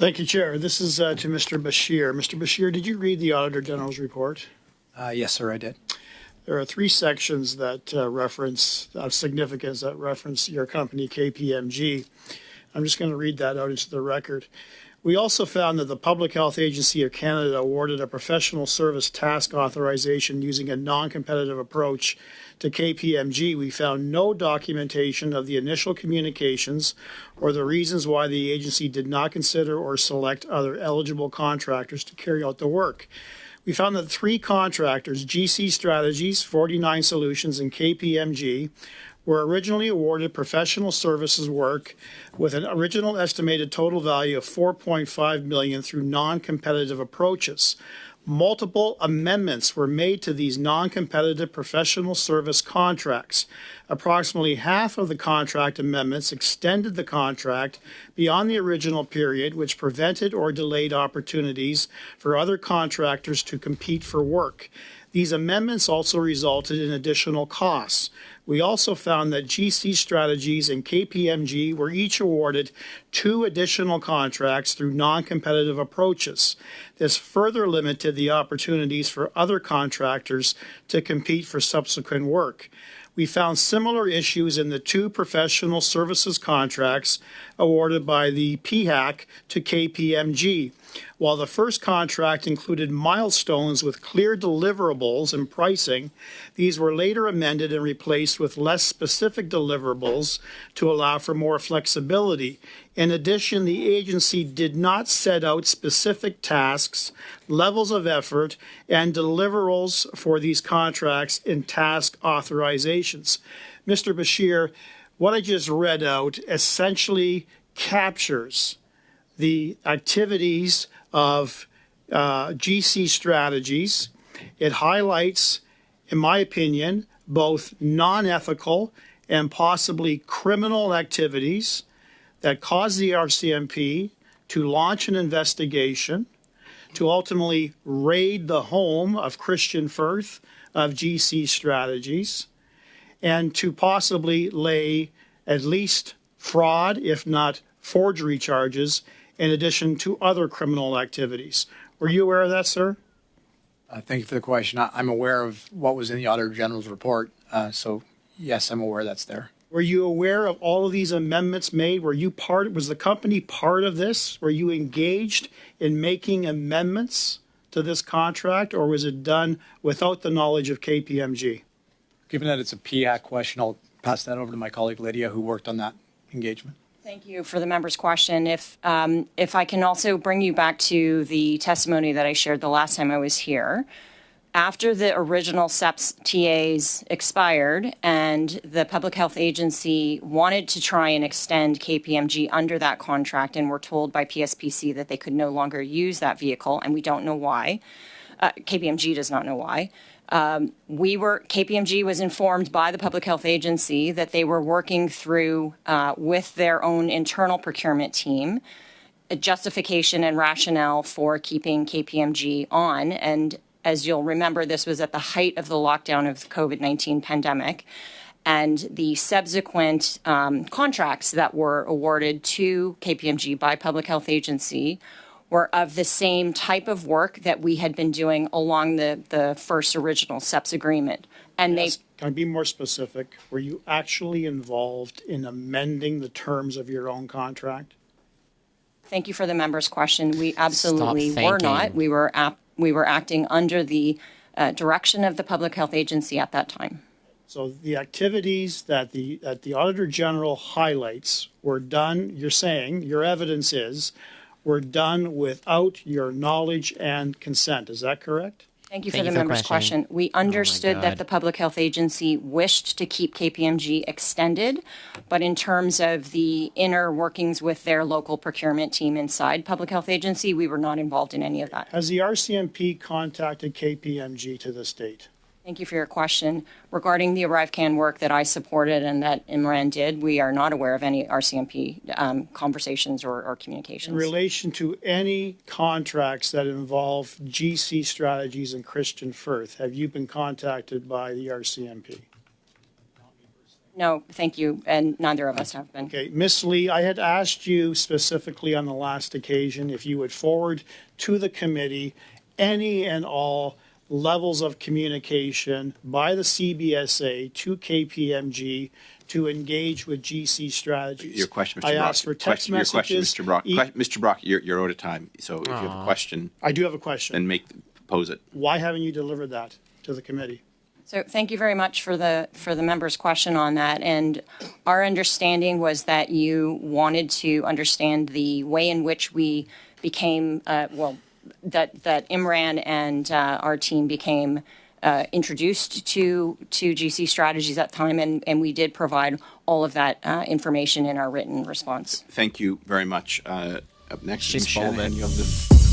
Thank you, Chair. This is to Mr. Bashir. Mr. Bashir, did you read the Auditor General's report? Yes, sir, I did. There are three sections that reference of significance that reference your company, KPMG. I'm just going to read that out into the record. We also found that the Public Health Agency of Canada awarded a professional service task authorization using a non-competitive approach to KPMG. We found no documentation of the initial communications or the reasons why the agency did not consider or select other eligible contractors to carry out the work. We found that three contractors, GC Strategies, 49 Solutions, and KPMG, were originally awarded professional services work with an original estimated total value of $4.5 million through non-competitive approaches. Multiple amendments were made to these non-competitive professional service contracts. Approximately half of the contract amendments extended the contract beyond the original period, which prevented or delayed opportunities for other contractors to compete for work. These amendments also resulted in additional costs. We also found that GC Strategies and KPMG were each awarded 2 additional contracts through non-competitive approaches. This further limited the opportunities for other contractors to compete for subsequent work. We found similar issues in the 2 professional services contracts awarded by the PHAC to KPMG. While the first contract included milestones with clear deliverables and pricing, these were later amended and replaced with less specific deliverables to allow for more flexibility. In addition, the agency did not set out specific tasks, levels of effort, and deliverables for these contracts in task authorizations. Mr. Bashir, what I just read out essentially captures the activities of GC Strategies. It highlights, in my opinion, both non-ethical and possibly criminal activities that caused the RCMP to launch an investigation, to ultimately raid the home of Christian Firth of GC Strategies, and to possibly lay at least fraud, if not forgery charges, in addition to other criminal activities. Were you aware of that, sir? Thank you for the question. I'm aware of what was in the Auditor General's report, so yes, I'm aware that's there. Were you aware of all of these amendments made? Was the company part of this? Were you engaged in making amendments to this contract, or was it done without the knowledge of KPMG? Given that it's a PHAC question, I'll pass that over to my colleague Lydia, who worked on that engagement. Thank you for the member's question. If I can also bring you back to the testimony that I shared the last time I was here. After the original SEPS TAs expired and the Public Health Agency wanted to try and extend KPMG under that contract and were told by PSPC that they could no longer use that vehicle, and we don't know why. KPMG does not know why. KPMG was informed by the Public Health Agency that they were working through with their own internal procurement team a justification and rationale for keeping KPMG on. And as you'll remember, this was at the height of the lockdown of the COVID-19 pandemic. And the subsequent contracts that were awarded to KPMG by Public Health Agency were of the same type of work that we had been doing along the first original SEPS agreement. And yes. Can I be more specific? Were you actually involved in amending the terms of your own contract? Thank you for the member's question. We absolutely were not. We were acting under the direction of the Public Health Agency at that time. So the activities that the Auditor General highlights were done, you're saying, your evidence is, were done without your knowledge and consent. Is that correct? Thank you for the member's question. We understood that the Public Health Agency wished to keep KPMG extended, but in terms of the inner workings with their local procurement team inside Public Health Agency, we were not involved in any of that. Has the RCMP contacted KPMG to this date? Thank you for your question. Regarding the Arrivecan work that I supported and that Imran did, we are not aware of any RCMP conversations or communications. In relation to any contracts that involve GC Strategies and Christian Firth, have you been contacted by the RCMP? No, thank you, and neither of us have been. Okay, Ms. Lee, I had asked you specifically on the last occasion if you would forward to the committee any and all levels of communication by the CBSA to KPMG to engage with GC strategies. Your question, Mr. I Brock. asked for text Your question, messages. Mr. Brock. Mr. Brock, you're out of time. So if you have a question, I do have a question. then pose it. Why haven't you delivered that to the committee? So thank you very much for the member's question on that. And our understanding was that you wanted to understand the way in which we became, that Imran and our team became introduced to GC strategies at the time, and we did provide all of that information in our written response. Thank you very much. Up next, She's Ms. Shanahan, folded. you have the